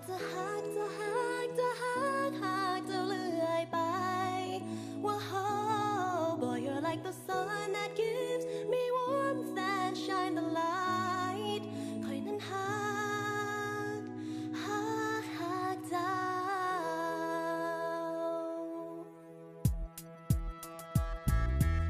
จะหักจะหักจะหักหักจะเลื่อยไปว่า oh boy you're like the sun that gives me warmth and shine the light คอยนั้นหักหักหักเจ้า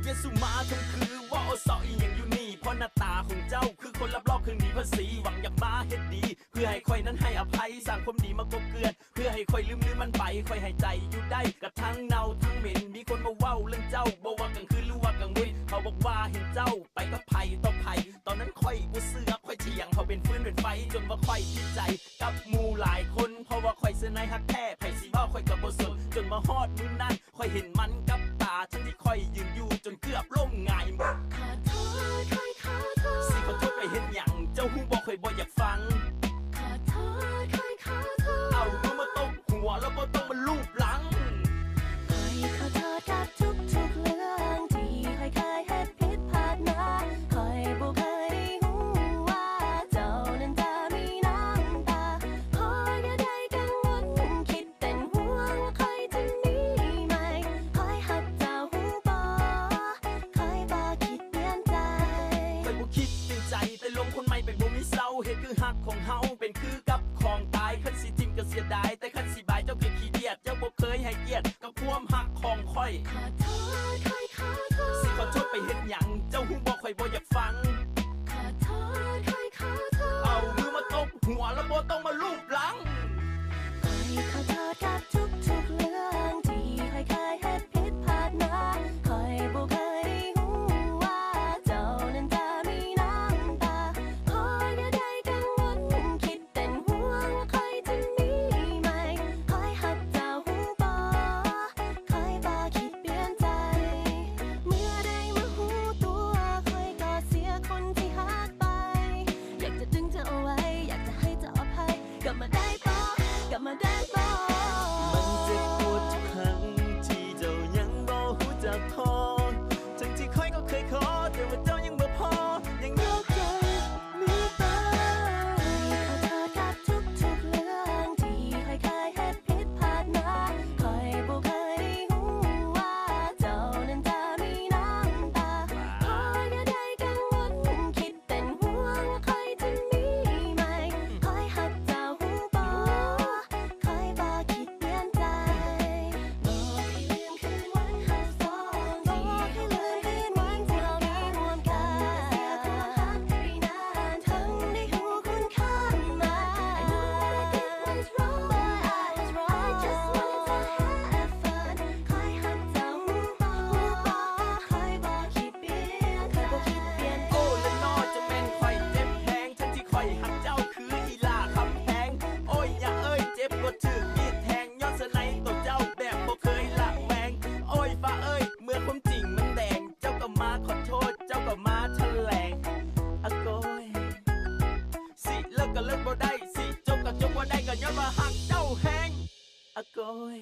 เยสุมาทำคือว่าโอสออีหยังอยู่นี่เพราะหน้าตาของเจ้าคือคนรับรองเครื่องหนีภาษีหวังอยากมาเฮ็ดดีเพื่อให้คอยนั้นให้อภัยสร้างความดีมากบเกลื่อนเพื่อให้คอยลืมมันไปคอยหายใจอยู่ได้กระทั่งเน่าทั้งเหม็นมีคนมาเว้าเรื่องเจ้าบอกว่ากลางคืนหรือว่ากลางวันเขาบอกว่าเห็นเจ้าไปกับไผ่ต่อไผ่ตอนนั้นคอยบ่เสือคอยเถียงเขาเป็นฟืนเป็นไฟจนว่าคอยติดใจกับหมู่หลายคนเพราะว่าคอยเสื้อในฮักแท้ไผ่สิว่าคอยกับบ่สนจนมาฮอดมื้อนั้นคอยเห็นมันกับตาทั้งที่คอยยืนอยู่จนเกือบล้มง่ายมึงขอโทษคอยขอโทษสิขอโทษไปเห็นหยังเจ้าหูบอกคอยบ่อยากฟังขอโทษคอยขอโทษเอามือมาตบหัวแล้วบ่ต้องมาลูบหลังคอยขอโทษกับทุกเรื่องที่คอยเคยเฮ็ดผิดพลาดมาคอยบ่เคยได้หูว่าเจ้านั้นจะมีน้ำตาคอยอย่าได้กังวลคิดเป็นห่วงว่าคอยจะมีไหมคอยหักเจ้าหูบ่คอยบ่คิดเปลี่ยนใจคอยบ่คิดเปลี่ยนใจแต่ลงคนใหม่ไปบ่มีเศร้าเหตุคือฮักของเฮาเป็นคือกับของตายคันสิทิมก็เสียดายแต่คันสิบายเจ้าคือขี้เดียดเจ้าบ่เคยให้เกียรติกับความฮักของค่อยขอโทษคอยขอโทษสิขอโทษไปเฮ็ดหยังเจ้าหูบอกคอยบ่อยากฟังขอโทษคอยขอโทษเอามือมาตบหัวแล้วบ่ต้องมาลูบหลังคอยขอโทษกับทุกเรื่องที่คอยเคยเฮ็ดผิดพลาดมาคอยบ่เคยได้หูว่าเจ้านั้นจะมีน้ำตาคอยอย่าได้กังวลคิดเป็นห่วงว่าคอยจะมีไหมคอยหักเจ้าหูบ่คอยบ่คิดเปลี่ยนใจเมื่อได้มาหูตัวคอยก็เสียคนที่หักไปอยากจะดึงเธอเอาไว้อยากจะให้เธออภัยกลับมาได้บ่กลับมาได้บ่มันเจ็บปวดทุกครั้งที่เจ้ายังบ่ฮู้จักพอทั้งที่คอยก็เคยขอแต่ว่าเจ้ายังบ่พอยังยกใจมีตาขอโทษกับทุกเรื่องที่คอยเคยเฮ็ดผิดพลาดมาคอยบ่เคยได้หูว่าเจ้านั้นจะมีน้ำตาคอยอย่าได้กังวลคิดเป็นห่วงว่าคอยจะมีไหมคอยหักเจ้าหูบ่คอยบ่คิดเปลี่ยนใจบอกให้ลืมคืนวันเฮาสองบอกให้ลืมคืนวันที่เราได้ร่วมกันเสียความรักไปนานทั้งได้หูคุณค่ามา I know that I did was wrong but I was wrong I just wanted to have fun คอยหักเจ้าหูบ่คอยบ่คิดเปลี่ยนใจโอ้และนอจะแม่นคอยเจ็บแพงทั้งที่คอยหักเจ้าคืออีลาคำแพงโอ้ยอย่าเอ้ยเจ็บบ่ถึกมีดแทงย้อนสะในตัวเจ้าแบบบ่เคยละแวงโอ้ยฟ้าเอ้ยเมื่อความจริงมันแดงเจ้าก็มาขอโทษเจ้าก็มาแถลงอะโกยสิเลิกก็เลิกบ่ได้สิจบก็จบบ่ได้ก็ย้อนว่าหักเจ้าแฮงอะโกย